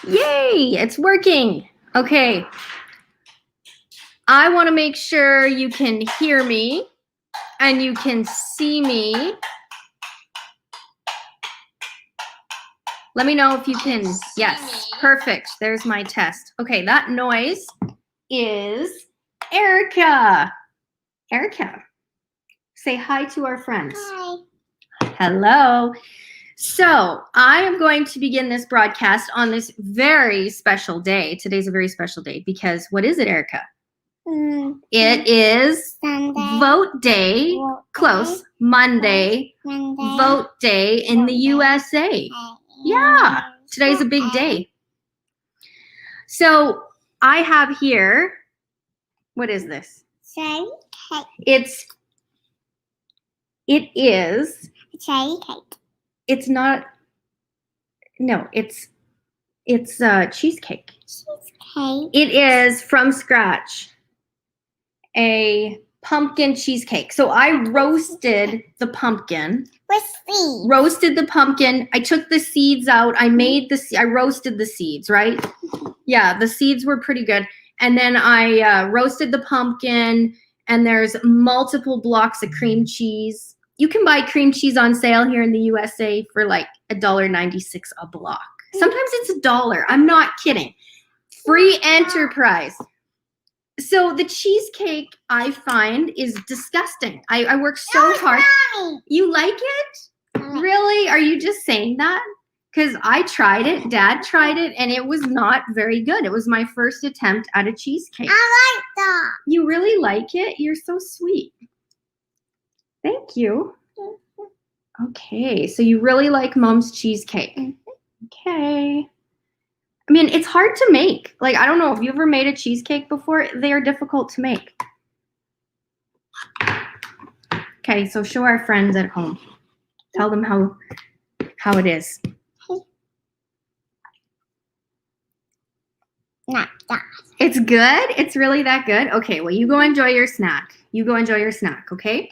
Yay, it's working. Okay. I want to make sure you can hear me and you can see me. Let me know if you can. Yes, perfect. There's my test. Okay, that noise is Erica. Erica, say hi to our friends. Hi. Hello. So I am going to begin this broadcast on this very special day. Today's a very special day because what is it, Erica? It is Sunday. Vote Day. Vote Close. Day. Monday. Monday. Vote Day in the USA. Yeah, today's a big day. So I have here, what is this? Cherry cake. It is. Cherry cake. It's not. No, it's cheesecake. Cheesecake. It is from scratch. A pumpkin cheesecake. So I roasted the pumpkin. With seeds. Roasted the pumpkin. I took the seeds out. I roasted the seeds, right? Yeah, the seeds were pretty good. And then I roasted the pumpkin, and there's multiple blocks of cream cheese. You can buy cream cheese on sale here in the USA for like $1.96 a block. Sometimes it's $1. I'm not kidding. Free enterprise. So the cheesecake, I find, is disgusting. I work so hard. Mommy. You like it? Really? Are you just saying that? Because I tried it, Dad tried it, and it was not very good. It was my first attempt at a cheesecake. I like that. You really like it? You're so sweet. Thank you. Okay, so you really like Mom's cheesecake. Okay. I mean, it's hard to make. Like, I don't know if you ever made a cheesecake before. They are difficult to make. Okay, so show our friends at home. Tell them how it is. Not that. It's good? It's really that good? Okay, well, you go enjoy your snack. You go enjoy your snack, okay?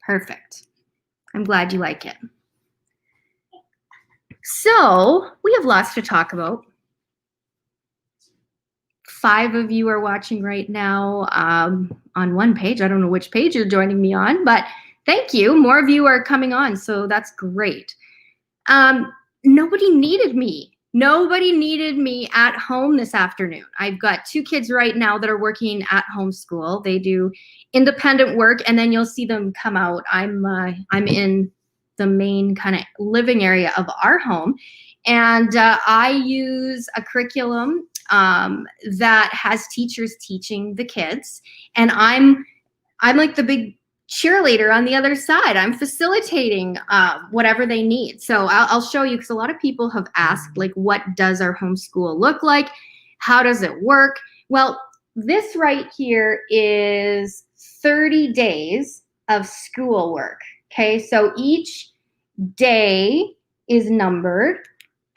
Perfect. I'm glad you like it. So, we have lots to talk about. 5 of you are watching right now on one page. I don't know which page you're joining me on, but thank you. More of you are coming on, so that's great. Nobody needed me. Nobody needed me at home this afternoon. I've got 2 kids right now that are working at home school. They do independent work, and then you'll see them come out. I'm in the main kind of living area of our home, and I use a curriculum that has teachers teaching the kids, and I'm like the big cheerleader on the other side. I'm facilitating whatever they need. So I'll show you, because a lot of people have asked, like, what does our homeschool look like? How does it work? Well, this right here is 30 days of schoolwork. Okay, so each day is numbered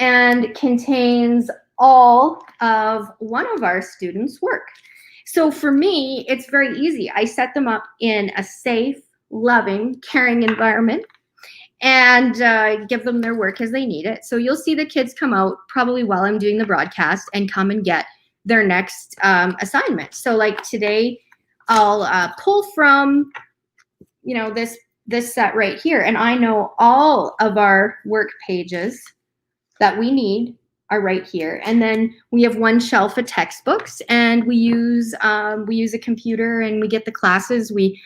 and contains all of one of our students' work. So for me, it's very easy. I set them up in a safe, loving, caring environment and give them their work as they need it. So you'll see the kids come out probably while I'm doing the broadcast and come and get their next assignment. So like today, I'll pull from, this set right here, and I know all of our work pages that we need are right here. And then we have one shelf of textbooks, and we use a computer, and we get the classes. We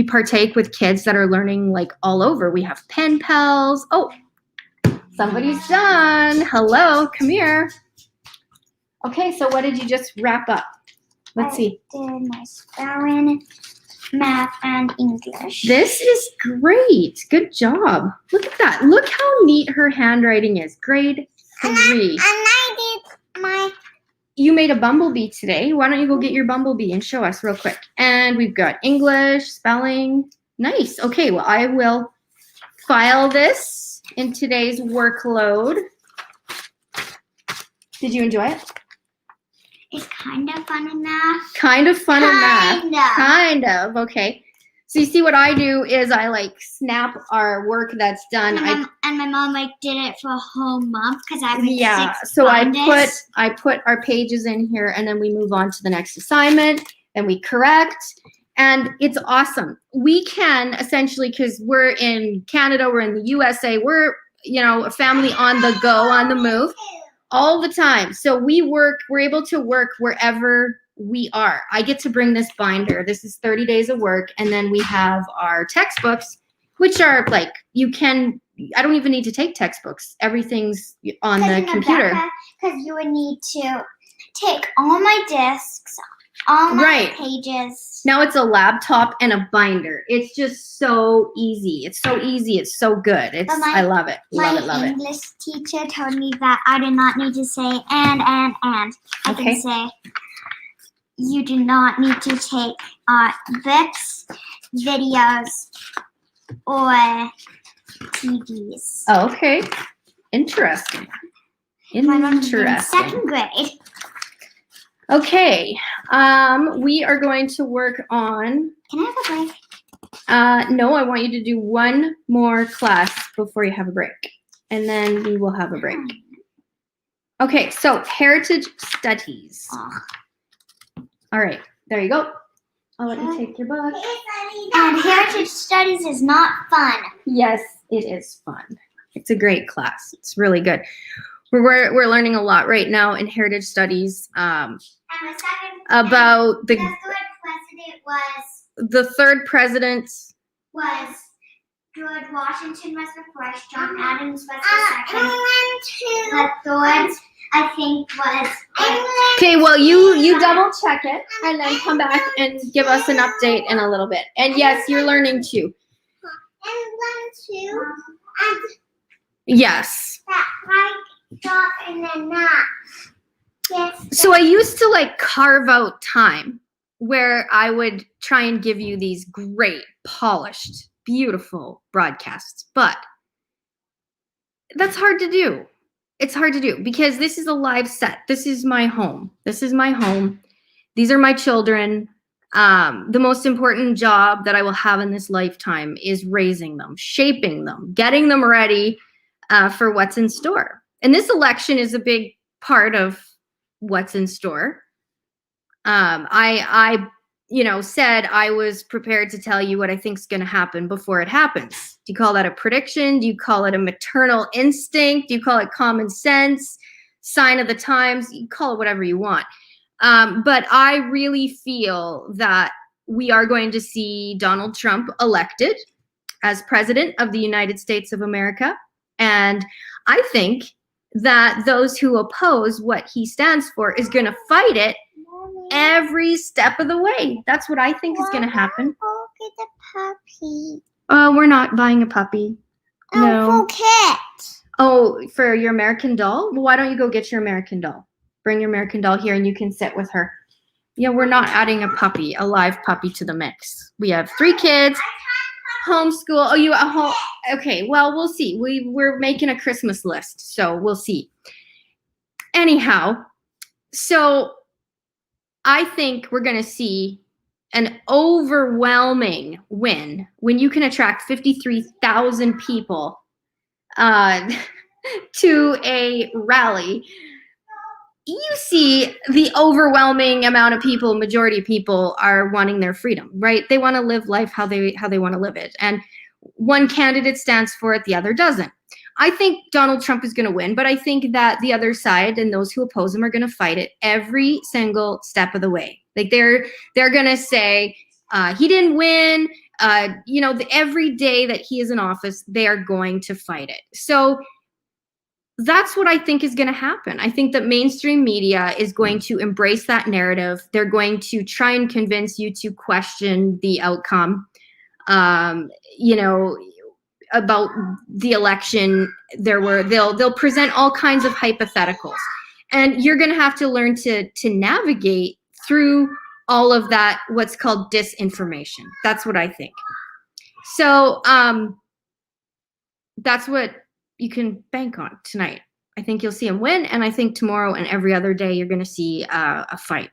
partake with kids that are learning like all over. We have pen pals. Oh, somebody's done. Hello, come here. Okay, so what did you just wrap up? Let's see. I did my spelling, math, and English. This is great. Good job. Look at that. Look how neat her handwriting is. Grade 3. And I did my... You made a bumblebee today. Why don't you go get your bumblebee and show us real quick? And we've got English, spelling. Nice. Okay, well, I will file this in today's workload. Did you enjoy it? It's kind of fun in math. Kind of fun in math. Kind of. Kind of. Okay. So you see what I do is I like snap our work that's done. And my mom like did it for a whole month because I have Yeah, 6 so binders. I put our pages in here and then we move on to the next assignment and we correct. And it's awesome. We can essentially, because we're in Canada, we're in the USA, we're, you know, a family on the go, on the move all the time. So we're able to work wherever we are. I get to bring this binder. This is 30 days of work. And then we have our textbooks, which are like, I don't even need to take textbooks. Everything's on the computer. Because you would need to take all my discs, all my Right. pages. Now it's a laptop and a binder. It's just so easy. It's so easy. It's so good. I love it. Love it. My English teacher told me that I did not need to say and. I Okay. can say you do not need to take books, videos, or TVs. Oh, okay. Interesting. My mom's in Interesting. 2nd grade. Okay. We are going to work on. Can I have a break? No, I want you to do one more class before you have a break, and then we will have a break. Okay. So heritage studies. Oh. All right. There you go. I'll let you take your book. And heritage studies is not fun. Yes, it is fun. It's a great class. It's really good. We're learning a lot right now in heritage studies And about the 3rd president the third president. was George Washington was the first, John Adams was the second. The 3rd, I think, was Okay, well you double check it and then come back and give us an update in a little bit. And yes, you're learning too. and Yes. that right dot and then that. Yes. So I used to like carve out time where I would try and give you these great, polished, beautiful broadcasts, but that's hard to do. It's hard to do because this is a live set. This is my home. This is my home. These are my children. The most important job that I will have in this lifetime is raising them, shaping them, getting them ready for what's in store. And this election is a big part of what's in store. I said I was prepared to tell you what I think is going to happen before it happens. Do you call that a prediction? Do you call it a maternal instinct? Do you call it common sense? Sign of the times? You call it whatever you want. But I really feel that we are going to see Donald Trump elected as president of the United States of America. And I think that those who oppose what he stands for is going to fight it every step of the way. That's what I think is going to happen. Go get the puppy. We're not buying a puppy. No. For Kit. Oh, for your American doll? Well, why don't you go get your American doll? Bring your American doll here and you can sit with her. Yeah, we're not adding a live puppy to the mix. We have 3 kids, homeschool. Oh, you at home? Okay, well, we'll see. We're making a Christmas list, so we'll see. Anyhow, so I think we're going to see an overwhelming win when you can attract 53,000 people to a rally. You see the overwhelming amount of people, majority of people are wanting their freedom, right? They want to live life how they want to live it. And one candidate stands for it, the other doesn't. I think Donald Trump is going to win, but I think that the other side and those who oppose him are going to fight it every single step of the way. Like they're going to say he didn't win. Every day that he is in office, they are going to fight it. So that's what I think is going to happen. I think that mainstream media is going to embrace that narrative. They're going to try and convince you to question the outcome. About the election, they'll present all kinds of hypotheticals, and you're going to have to learn to navigate through all of that, what's called disinformation. That's what I think. So that's what you can bank on tonight. I think you'll see him win, and I think tomorrow and every other day you're going to see a fight.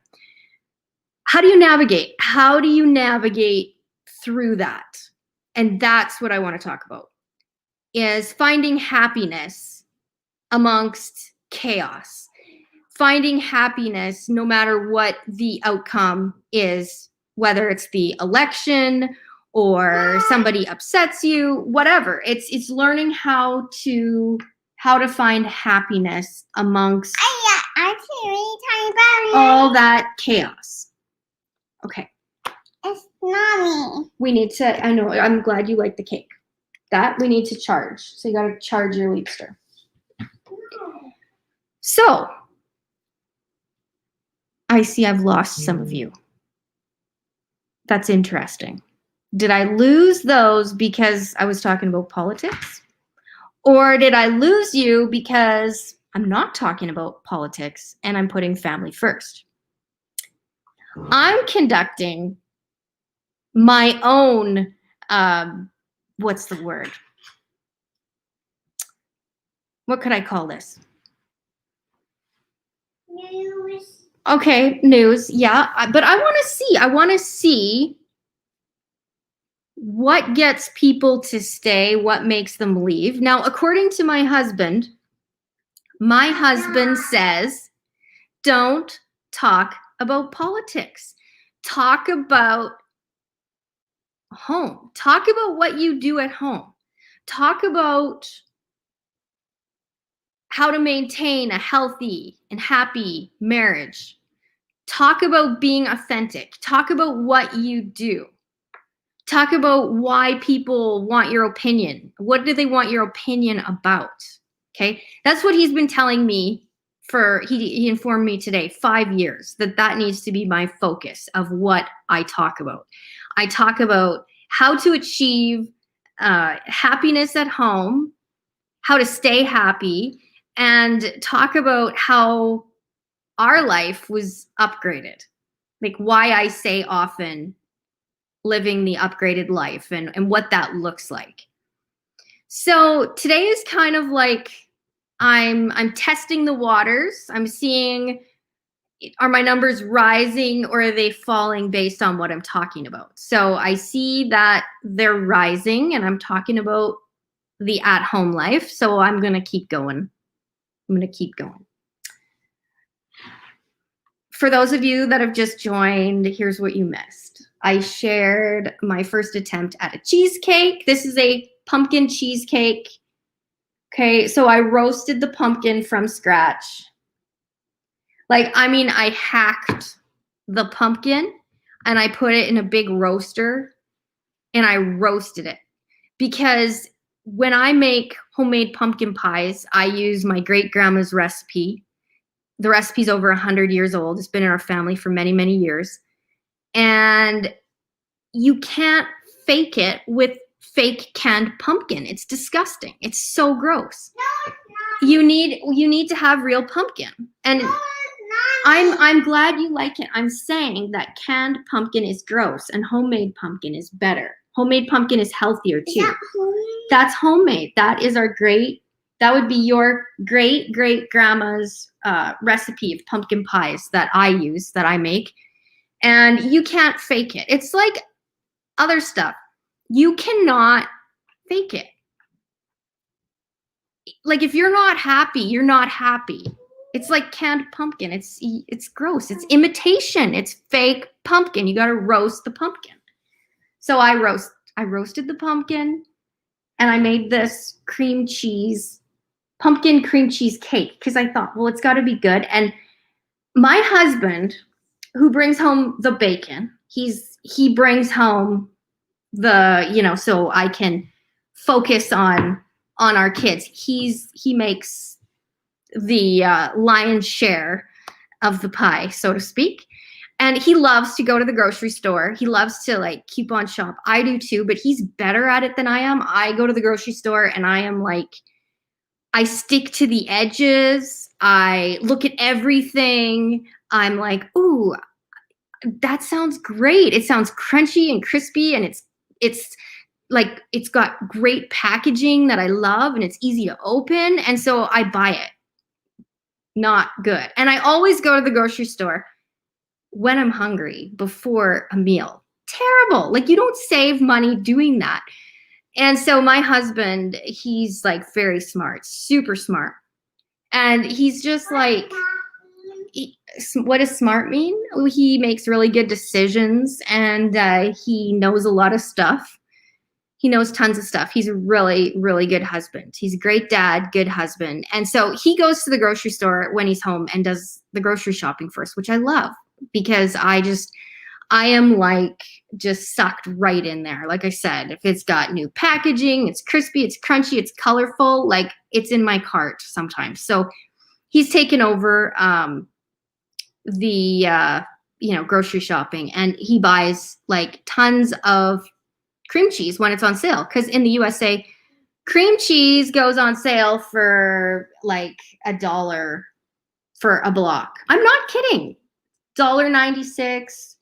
How do you navigate? How do you navigate through that. And that's what I want to talk about, is finding happiness amongst chaos. Finding happiness no matter what the outcome is, whether it's the election or somebody upsets you, whatever. It's learning how to find happiness amongst all that chaos. Okay. It's not me. We need to, I know, I'm glad you like the cake. That we need to charge. So you got to charge your Leapster. So, I see I've lost some of you. That's interesting. Did I lose those because I was talking about politics? Or did I lose you because I'm not talking about politics and I'm putting family first? I'm conducting my own, what's the word? What could I call this? News. Okay, news, yeah. But I want to see what gets people to stay, what makes them leave. Now, according to my husband says, don't talk about politics. Talk about home. Talk about what you do at home. Talk about how to maintain a healthy and happy marriage. Talk about being authentic. Talk about what you do. Talk about why people want your opinion. What do they want your opinion about? Okay, that's what he's been telling me he informed me today, 5 years, that needs to be my focus of what I talk about. I talk about how to achieve happiness at home, how to stay happy, and talk about how our life was upgraded. Like why I say often living the upgraded life and what that looks like. So today is kind of like I'm testing the waters. I'm seeing, are my numbers rising or are they falling based on what I'm talking about? So I see that they're rising and I'm talking about the at-home life. So I'm going to keep going. For those of you that have just joined, here's what you missed. I shared my first attempt at a cheesecake. This is a pumpkin cheesecake. Okay, so I roasted the pumpkin from scratch. I hacked the pumpkin and I put it in a big roaster and I roasted it. Because when I make homemade pumpkin pies, I use my great-grandma's recipe. The recipe's over 100 years old. It's been in our family for many, many years. And you can't fake it with fake canned pumpkin. It's disgusting. It's so gross. No, it's not. You need to have real pumpkin. And No, it's not. I'm glad you like it. I'm saying that canned pumpkin is gross and homemade pumpkin is better. Homemade pumpkin is healthier too. Is that homemade? That's homemade. That would be your great-great-grandma's recipe of pumpkin pies that I use, that I make. And you can't fake it. It's like other stuff. You cannot fake it. Like if you're not happy, you're not happy. It's like canned pumpkin. It's gross. It's imitation. It's fake pumpkin. You got to roast the pumpkin. So I roasted the pumpkin and I made this pumpkin cream cheese cake because I thought, well, it's got to be good. And my husband, who brings home the bacon, he brings home so I can focus on our kids. He makes the lion's share of the pie, so to speak. And he loves to go to the grocery store. He loves to keep on shop. I do too, but he's better at it than I am. I go to the grocery store and I am I stick to the edges. I look at everything. I'm like, ooh, that sounds great. It sounds crunchy and crispy and it's got great packaging that I love and it's easy to open. And so I buy it. Not good. And I always go to the grocery store when I'm hungry before a meal. terrible. Like, you don't save money doing that. And so my husband, he's like very smart, super smart. And he's just like, what does smart mean? He makes really good decisions, and he knows a lot of stuff. He knows tons of stuff. He's a really, really good husband. He's a great dad, good husband. And so he goes to the grocery store when he's home and does the grocery shopping first, which I love, because I am like just sucked right in there. Like I said, if it's got new packaging, it's crispy, it's crunchy, it's colorful, like it's in my cart sometimes. So he's taken over the grocery shopping, and he buys like tons of cream cheese when it's on sale, because in the USA, cream cheese goes on sale for like $1 for a block. I'm not kidding. $1.96,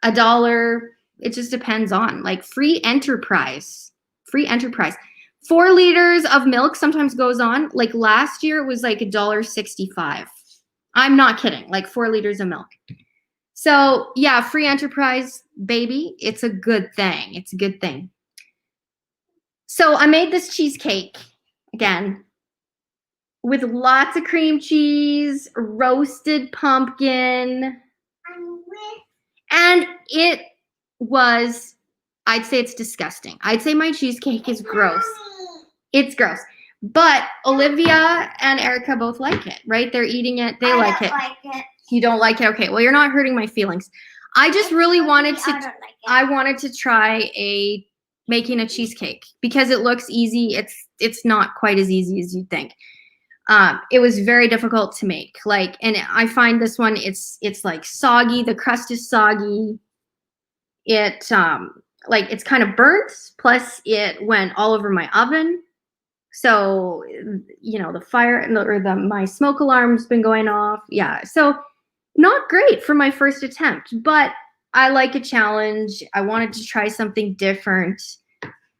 $1. It just depends on, like, free enterprise. 4 liters of milk sometimes goes on. Like last year it was like $1.65. I'm not kidding. Like 4 liters of milk. So yeah, free enterprise, baby. It's a good thing. It's a good thing. So I made this cheesecake again with lots of cream cheese, roasted pumpkin, and it was, I'd say it's disgusting. I'd say my cheesecake is gross. It's gross. But Olivia and Erica both like it, right? They're eating it. They like it. I don't like it. You don't like it? Okay, well, you're not hurting my feelings. I just really wanted to, I don't like it. I wanted to try making a cheesecake because it looks easy. It's not quite as easy as you'd think. It was very difficult to make. Like, and I find this one, it's like soggy. The crust is soggy. It like it's kind of burnt. Plus, it went all over my oven. So the fire my smoke alarm's been going off. Yeah, so not great for my first attempt, but I like a challenge. I wanted to try something different,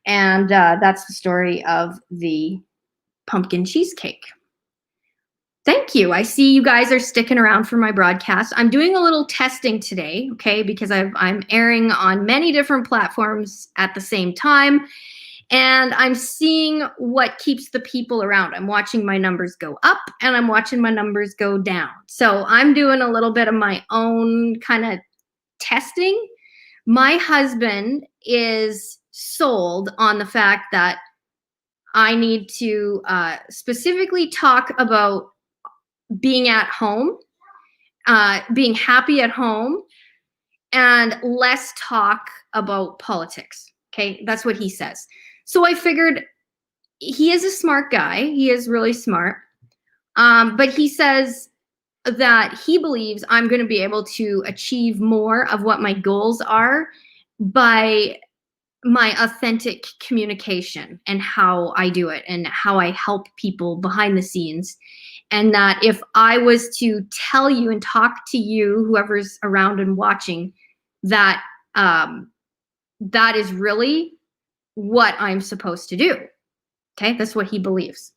and that's the story of the pumpkin cheesecake. Thank you. I see you guys are sticking around for my broadcast. I'm doing a little testing today, okay, because I'm airing on many different platforms at the same time, and I'm seeing what keeps the people around. I'm watching my numbers go up, and I'm watching my numbers go down. So I'm doing a little bit of my own kind of testing. My husband is sold on the fact that I need to specifically talk about being at home, being happy at home, and less talk about politics. Okay, that's what he says. So I figured he is a smart guy. He is really smart. But he says that he believes I'm going to be able to achieve more of what my goals are by my authentic communication and how I do it and how I help people behind the scenes. And that if I was to tell you and talk to you, whoever's around and watching, that that is really what I'm supposed to do. Okay, that's what he believes.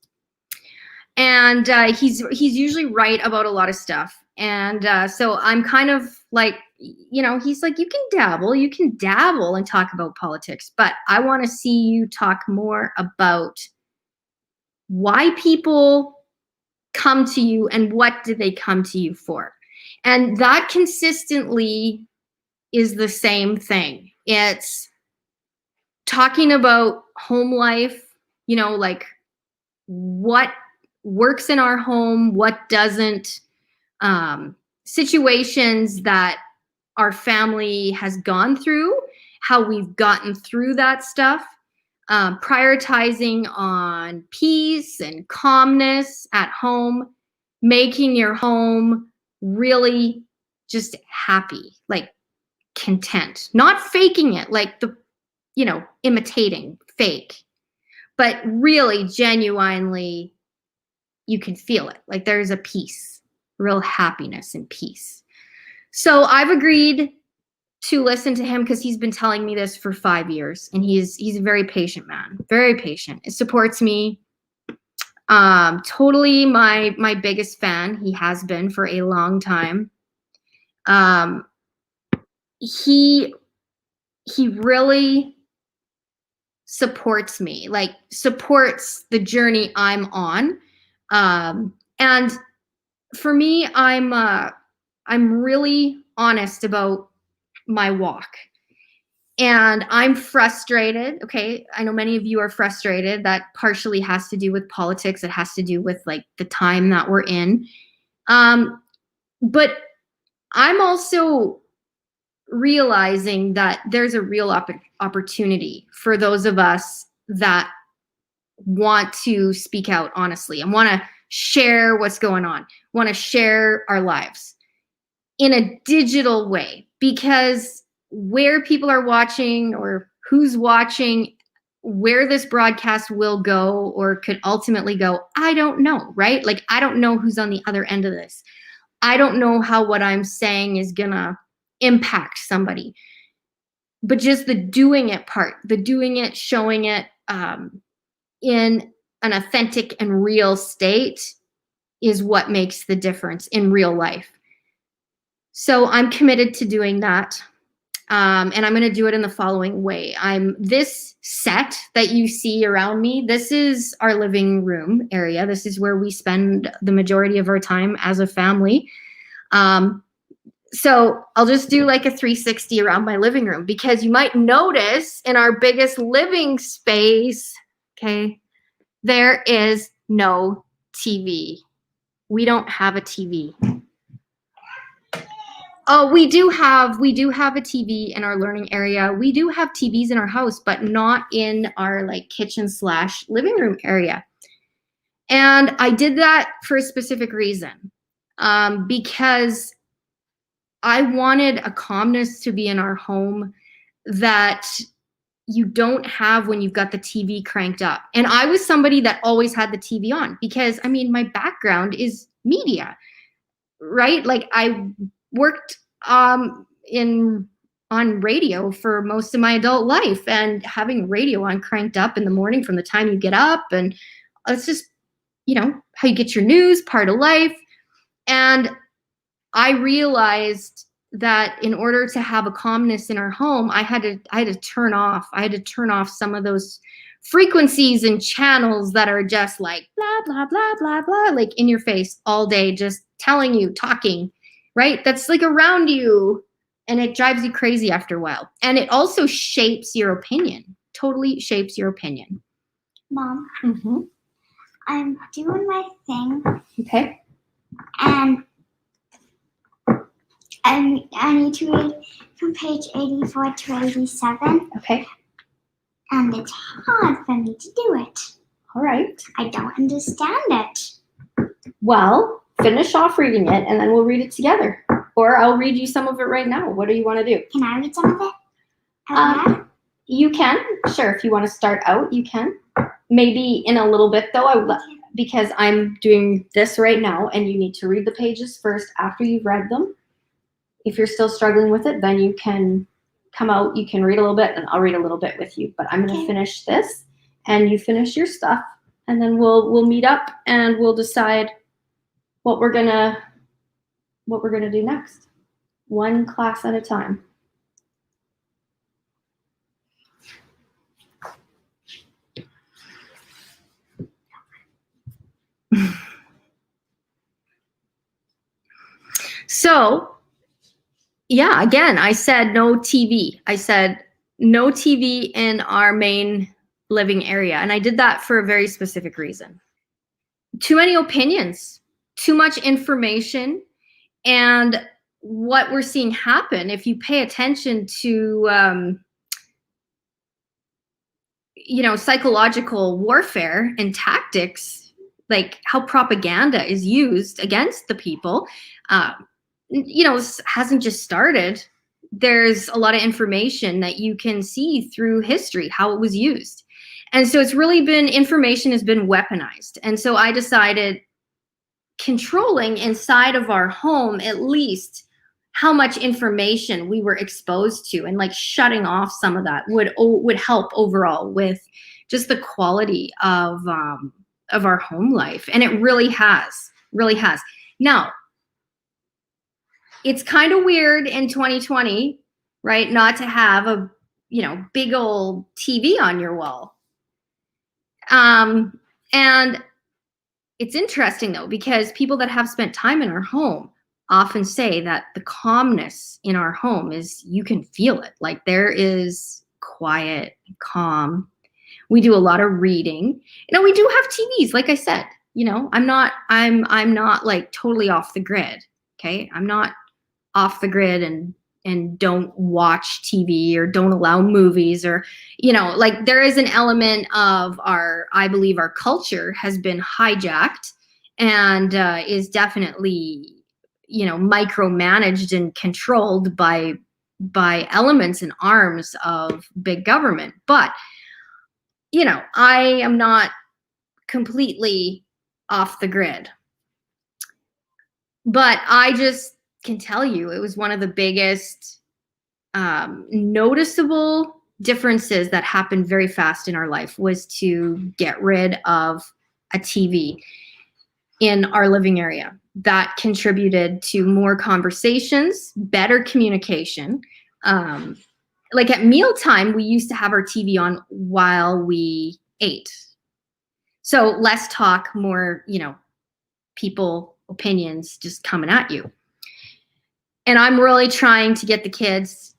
And he's usually right about a lot of stuff. And so I'm kind of like, he's like, you can dabble and talk about politics, but I want to see you talk more about why people come to you and what do they come to you for. And that consistently is the same thing. It's talking about home life, like what works in our home, what doesn't, situations that our family has gone through, how we've gotten through that stuff, prioritizing on peace and calmness at home, making your home really just happy, like content, not faking it, like imitating fake, but really genuinely you can feel it. Like there's a peace, real happiness and peace. So I've agreed to listen to him because he's been telling me this for 5 years, and he's a very patient man, very patient. It supports me. Totally my biggest fan. He has been for a long time. He he really supports me, like supports the journey I'm on. And for me, I'm really honest about my walk. And I'm frustrated. Okay. I know many of you are frustrated. That partially has to do with politics. It has to do with like the time that we're in. But I'm also realizing that there's a real opportunity for those of us that want to speak out honestly and want to share what's going on, want to share our lives in a digital way, because where people are watching or who's watching, where this broadcast will go or could ultimately go, I don't know, right? Like, I don't know who's on the other end of this. I don't know how what I'm saying is gonna impact somebody. But just the doing it part, the doing it, showing it in an authentic and real state is what makes the difference in real life. So I'm committed to doing that. And I'm going to do it in the following way. This set that you see around me, this is our living room area. This is where we spend the majority of our time as a family. So I'll just do like a 360 around my living room, because you might notice in our biggest living space, okay, there is no TV. We don't have a TV. Oh, we do have a TV in our learning area. We do have TVs in our house, but not in our like kitchen / living room area. And I did that for a specific reason, because I wanted a calmness to be in our home that you don't have when you've got the TV cranked up. And I was somebody that always had the TV on because, I mean, my background is media, right? Like I worked on radio for most of my adult life, and having radio on cranked up in the morning from the time you get up, and it's just, how you get your news, part of life. And I realized that in order to have a calmness in our home, I had to turn off some of those frequencies and channels that are just like blah blah blah blah blah, like in your face all day, just telling you, talking, right? That's like around you, and it drives you crazy after a while. And it also shapes your opinion, totally shapes your opinion. Mom, I'm doing my thing. Okay. And I need to read from page 84 to 87. Okay. And it's hard for me to do it. All right. I don't understand it. Well, finish off reading it, and then we'll read it together. Or I'll read you some of it right now. What do you want to do? Can I read some of it? You can. Sure. If you want to start out, you can. Maybe in a little bit, though, because I'm doing this right now, and you need to read the pages first after you've read them. If you're still struggling with it, then you can come out, you can read a little bit, and I'll read a little bit with you. But I'm going to finish this, and you finish your stuff, and then we'll meet up, and we'll decide what we're gonna do next. One class at a time. So, yeah, again, I said no TV. I said no TV in our main living area. And I did that for a very specific reason. Too many opinions, too much information. And what we're seeing happen, if you pay attention to, psychological warfare and tactics, like how propaganda is used against the people, hasn't just started. There's a lot of information that you can see through history, how it was used. And so information has been weaponized. And so I decided controlling inside of our home, at least how much information we were exposed to, and like shutting off some of that would help overall with just the quality of our home life. And it really has. Now, it's kind of weird in 2020, right, not to have big old TV on your wall. And it's interesting though, because people that have spent time in our home often say that the calmness in our home is, you can feel it. Like there is quiet, calm. We do a lot of reading. We do have TVs, like I said. I'm not like totally off the grid. Okay. I'm not off the grid and don't watch TV or don't allow movies, or like there is an element of I believe our culture has been hijacked and is definitely micromanaged and controlled by elements and arms of big government. But I am not completely off the grid. But I just can tell you, it was one of the biggest noticeable differences that happened very fast in our life, was to get rid of a TV in our living area. That contributed to more conversations, better communication. Like at mealtime, we used to have our TV on while we ate. So less talk, more, people, opinions just coming at you. And I'm really trying to get the kids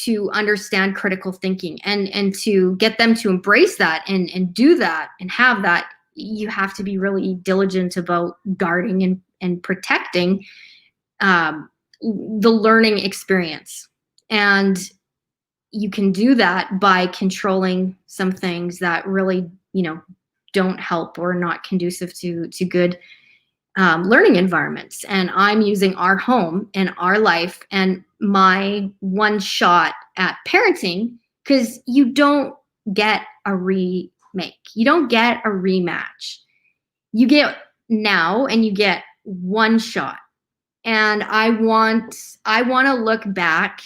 to understand critical thinking and to get them to embrace that and do that and have that. You have to be really diligent about guarding and protecting the learning experience. And you can do that by controlling some things that really, don't help or are not conducive to good learning environments. And I'm using our home and our life and my one shot at parenting, because you don't get a remake. You don't get a rematch. You get now and you get one shot. And I want to look back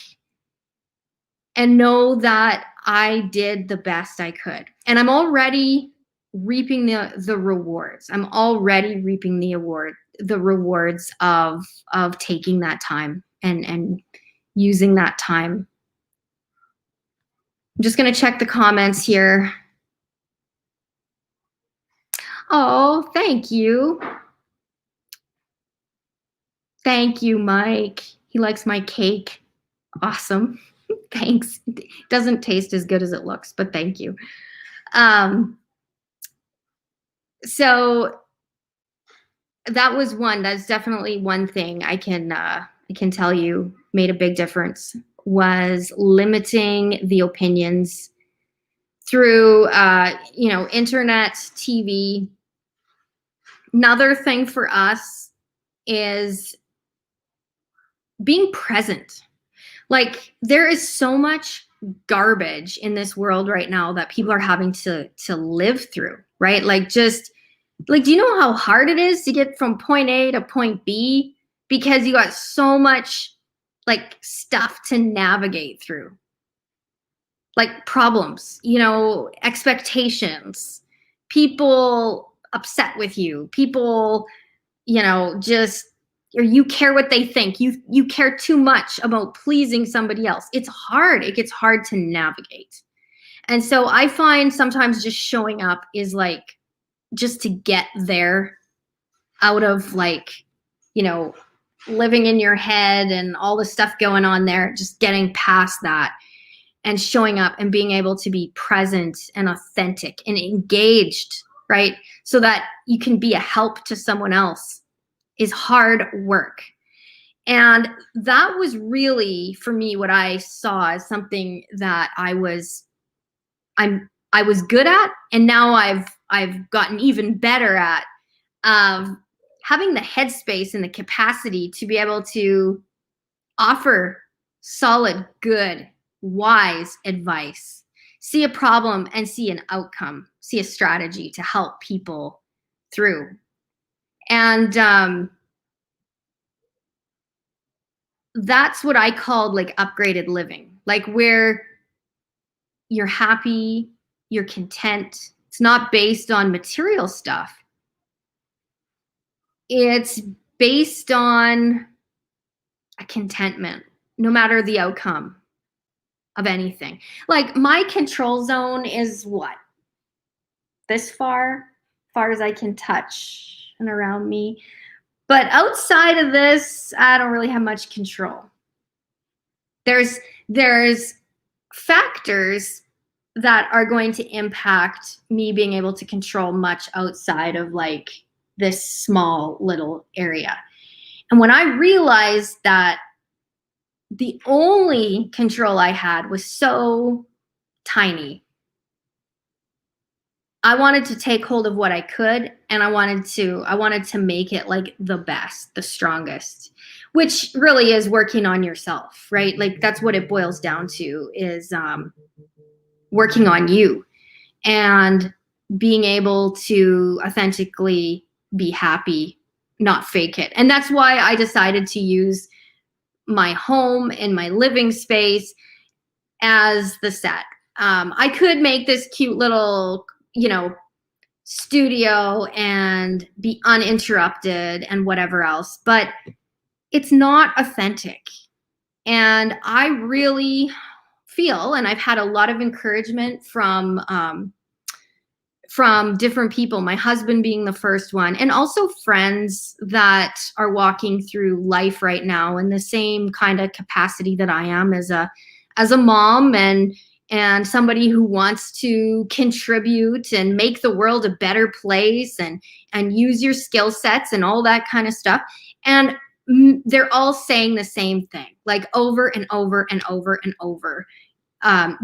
and know that I did the best I could. And I'm already reaping the rewards. I'm already reaping the rewards of taking that time and using that time. I'm just going to check the comments here. Oh, thank you. Thank you, Mike. He likes my cake. Awesome. Thanks. It doesn't taste as good as it looks, but thank you. So that was one. That's definitely one thing I can tell you made a big difference, was limiting the opinions through internet, TV. Another thing for us is being present. Like there is so much garbage in this world right now that people are having to live through, right? Like just like, do you know how hard it is to get from point A to point B? Because you got so much like stuff to navigate through. Like problems, expectations, people upset with you, people, just, or you care what they think. You care too much about pleasing somebody else. It's hard. It gets hard to navigate. And so I find sometimes just showing up is like, just to get there out of like, living in your head and all the stuff going on there, just getting past that and showing up and being able to be present and authentic and engaged, right? So that you can be a help to someone else is hard work. And that was really, for me, what I saw as something that I was good at, and now I've gotten even better at, having the headspace and the capacity to be able to offer solid, good, wise advice, see a problem and see an outcome, see a strategy to help people through. And that's what I called like upgraded living, like where you're happy, you're content. It's not based on material stuff. It's based on a contentment, no matter the outcome. of anything. Like my control zone is what? This far as I can touch and around me. But outside of this, I don't really have much control. There's factors that are going to impact me being able to control much outside of like this small little area. And when I realized that the only control I had was so tiny, I wanted to take hold of what I could, and I wanted to make it like the best, the strongest, which really is working on yourself, right? Like that's what it boils down to, is working on you and being able to authentically be happy, not fake it. And that's why I decided to use my home and my living space as the set. I could make this cute little, studio and be uninterrupted and whatever else, but it's not authentic. And I really feel, and I've had a lot of encouragement from different people, my husband being the first one, and also friends that are walking through life right now in the same kind of capacity that I am as a mom and somebody who wants to contribute and make the world a better place and use your skill sets and all that kind of stuff. And they're all saying the same thing, like over and over and over and over.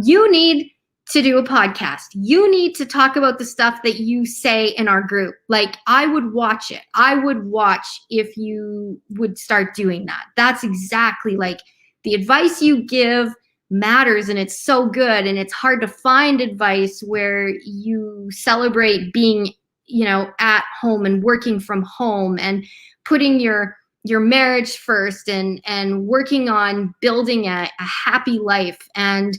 You need to do a podcast. You need to talk about the stuff that you say in our group. Like, I would watch it. I would watch if you would start doing that. That's exactly, like, the advice you give matters, and it's so good, and it's hard to find advice where you celebrate being, at home and working from home and putting your marriage first and working on building a happy life, and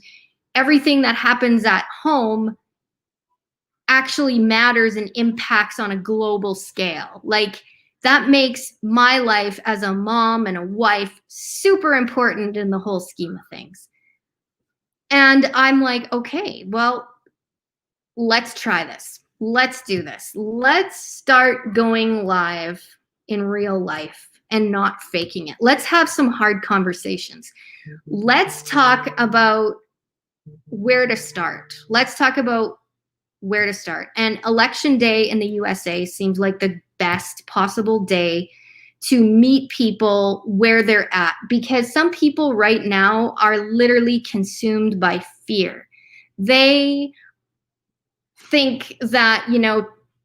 everything that happens at home actually matters and impacts on a global scale. Like, that makes my life as a mom and a wife super important in the whole scheme of things. And I'm like, okay, well, let's try this. Let's do this. Let's start going live in real life and not faking it. Let's have some hard conversations. Let's talk about where to start. Let's talk about where to start. And election day in the USA seems like the best possible day to meet people where they're at, because some people right now are literally consumed by fear. They think that,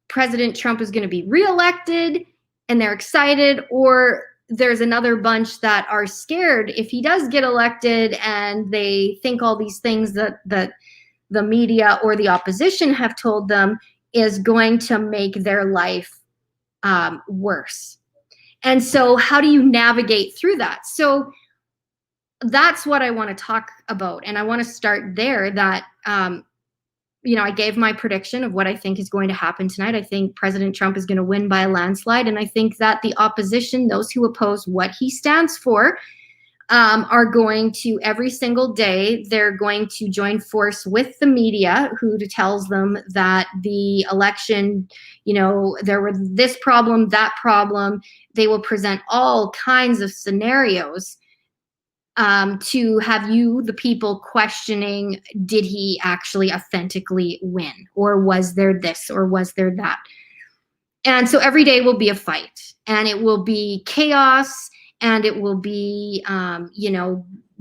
President Trump is going to be reelected and they're excited, or there's another bunch that are scared if he does get elected, and they think all these things that the media or the opposition have told them is going to make their life worse. And so how do you navigate through that? So that's what I want to talk about. And I want to start there, that, I gave my prediction of what I think is going to happen tonight. I think President Trump is going to win by a landslide. And I think that the opposition, those who oppose what he stands for, are going to, every single day, they're going to join force with the media, who tells them that the election, there were this problem, that problem. They will present all kinds of scenarios to have you, the people, questioning, did he actually authentically win? Or was there this, or was there that? And so every day will be a fight, and it will be chaos, and it will be,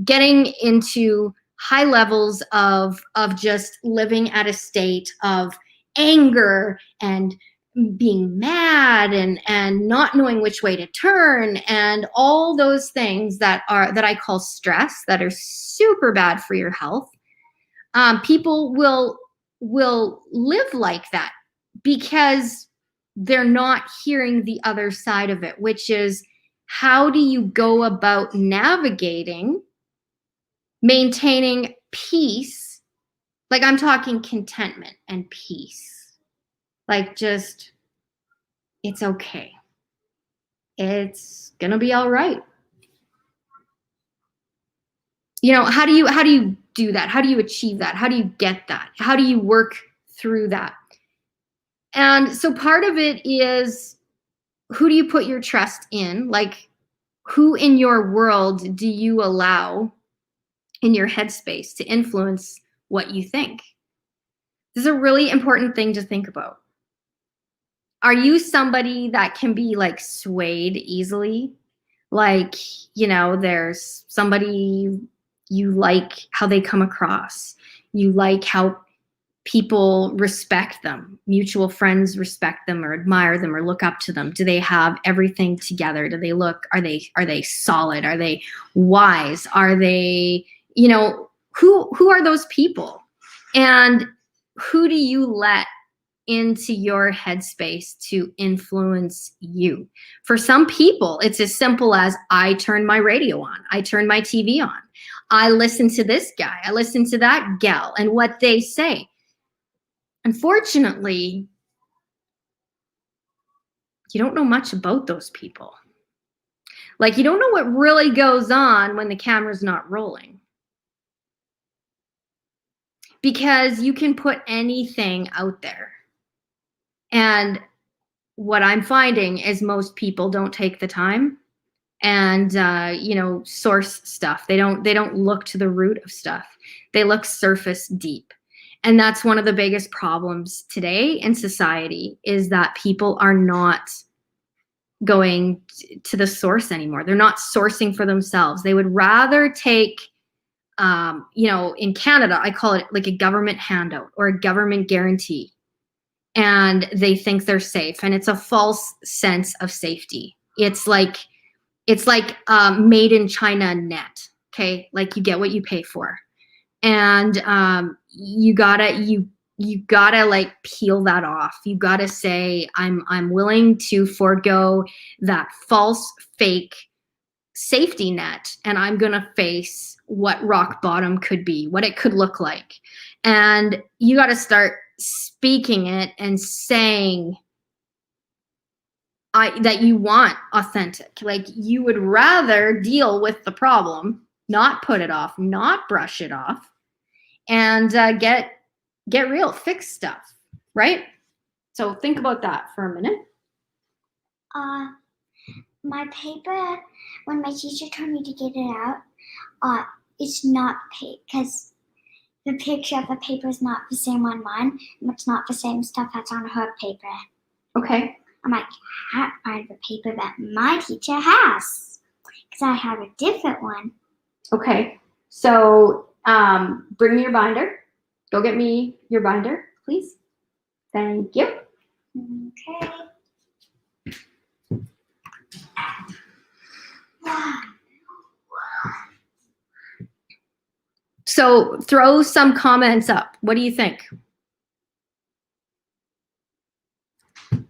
getting into high levels of just living at a state of anger and being mad and not knowing which way to turn, and all those things that I call stress, that are super bad for your health. People will live like that because they're not hearing the other side of it, which is, how do you go about navigating, maintaining peace? Like, I'm talking contentment and peace. Like, just, it's okay. It's gonna be all right. How do you do that? How do you achieve that? How do you get that? How do you work through that? And so part of it is, who do you put your trust in? Like, who in your world do you allow in your headspace to influence what you think? This is a really important thing to think about. Are you somebody that can be like swayed easily? Like, you know, there's somebody you like how they come across. You like how people respect them. Mutual friends respect them or admire them or look up to them. Do they have everything together? Do they look, are they solid? Are they wise? Are they, you know, who are those people? And who do you let into your headspace to influence you? For some people, it's as simple as, I turn my radio on, I turn my TV on, I listen to this guy, I listen to that gal and what they say. Unfortunately, you don't know much about those people. Like, you don't know what really goes on when the camera's not rolling. Because you can put anything out there. And what I'm finding is most people don't take the time and you know, source stuff. They don't look to the root of stuff. They look surface deep. And that's one of the biggest problems today in society, is that people are not going to the source anymore. They're not sourcing for themselves. They would rather take, you know, in Canada, I call it like a government handout or a government guarantee. And they think they're safe. And it's a false sense of safety. It's like made in China net. Okay. Like, you get what you pay for. And you gotta like peel that off. You gotta say, I'm willing to forego that false fake safety net, and I'm gonna face what rock bottom could be, what it could look like. And you gotta start speaking it and saying that you want authentic. Like, you would rather deal with the problem, not put it off, not brush it off, and get real, fix stuff, right? So think about that for a minute. My paper, when my teacher told me to get it out, it's not because the picture of the paper is not the same on mine, and it's not the same stuff that's on her paper. Okay. I'm like, I can't find the paper that my teacher has, because I have a different one. Okay. So bring me your binder. Go get me your binder, please. Thank you. Okay. So throw some comments up. What do you think? Are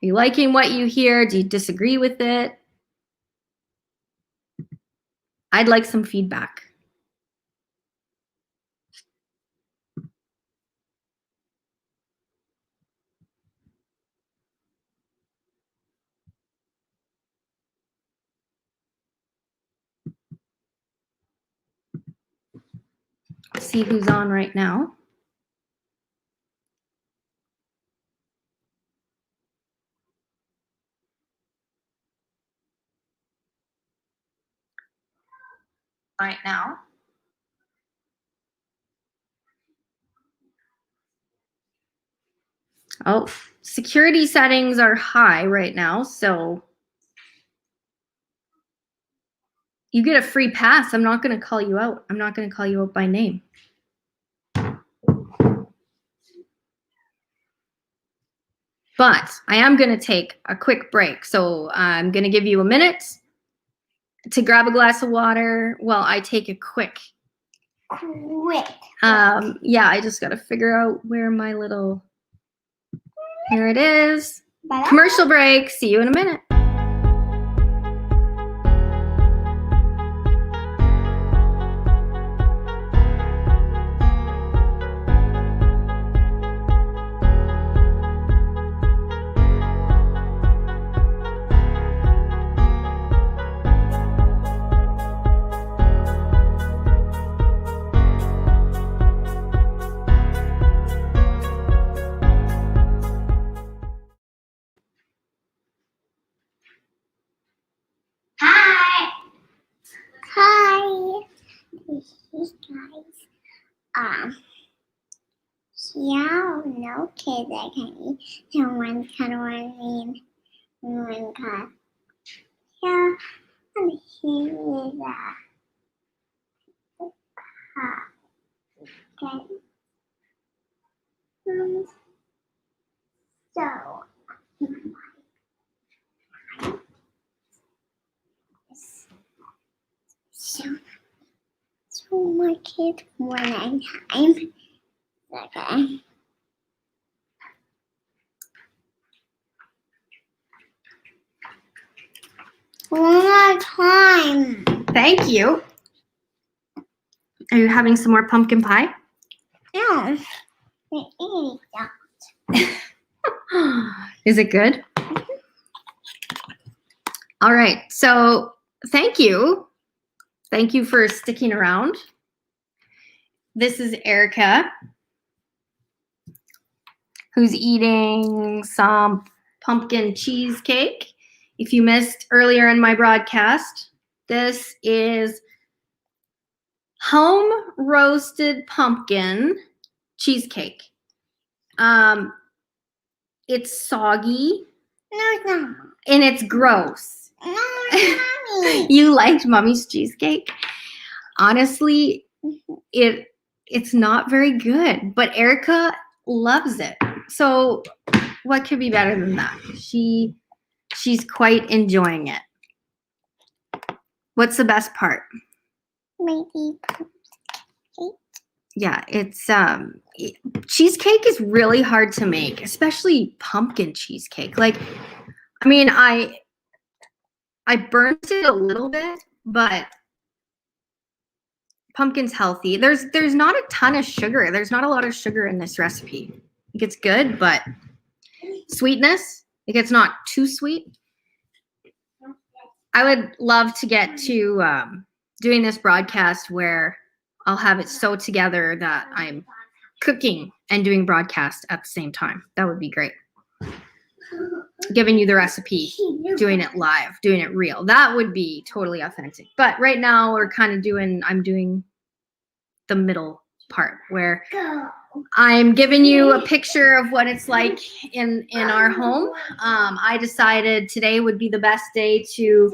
you liking what you hear? Do you disagree with it? I'd like some feedback. See who's on right now. Right now. Oh, security settings are high right now, so you get a free pass. I'm not going to call you out. I'm not going to call you out by name. But I am going to take a quick break. So I'm going to give you a minute to grab a glass of water while I take a quick. Yeah, I just got to figure out where my little, here it is. Bye-bye. Commercial break. See you in a minute. These guys. Yeah, no kids I can eat. And one kind of one and one kind. Yeah, and here is okay. So, so my kids one at a time. Okay. One more time. Thank you. Are you having some more pumpkin pie? No. They eat that. Is it good? All right. So thank you. Thank you for sticking around. This is Erica, who's eating some pumpkin cheesecake. If you missed earlier in my broadcast, this is home roasted pumpkin cheesecake. It's soggy No, it's not. and it's gross. No, it's Mommy. You liked Mommy's cheesecake? Honestly, it's not very good, but Erica loves it. So what could be better than that? She's quite enjoying it. What's the best part? Maybe. Yeah, it's cheesecake is really hard to make, especially pumpkin cheesecake. Like, I mean, I burnt it a little bit, but pumpkin's healthy. There's not a ton of sugar. There's not a lot of sugar in this recipe. Like, it's good, but sweetness, like it's not too sweet. I would love to get to doing this broadcast where I'll have it so together that I'm cooking and doing broadcast at the same time. That would be great. Giving you the recipe, doing it live, doing it real. That would be totally authentic. But right now we're kind of I'm doing the middle part where I'm giving you a picture of what it's like in our home. I decided today would be the best day to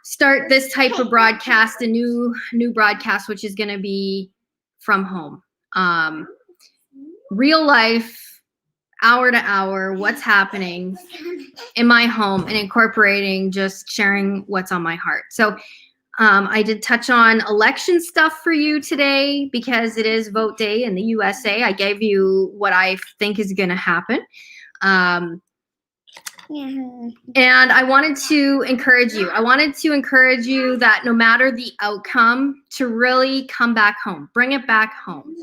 start this type of broadcast, a new broadcast, which is going to be from home. Real life, hour to hour, what's happening in my home and incorporating just sharing what's on my heart. So I did touch on election stuff for you today because it is vote day in the USA. I gave you what I think is going to happen. And I wanted to encourage you. I wanted to encourage you that no matter the outcome, to really come back home. Bring it back home.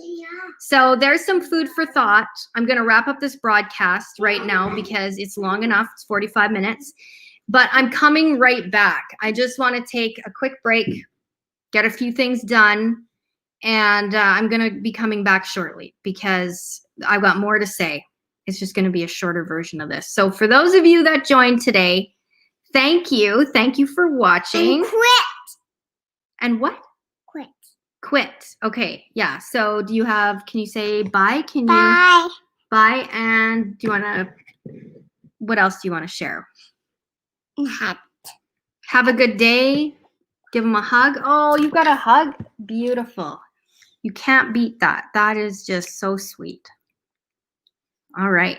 So there's some food for thought. I'm going to wrap up this broadcast right now because it's long enough. It's 45 minutes. But I'm coming right back. I just want to take a quick break, get a few things done, and I'm going to be coming back shortly because I've got more to say. It's just going to be a shorter version of this. So for those of you that joined today, thank you. Thank you for watching. And quit. And what? Quit. Quit. Okay. Yeah. So can you say bye? Bye. Bye. And what else do you want to share? Have a good day. Give them a hug. Oh, you got a hug? Beautiful. You can't beat that. That is just so sweet. All right.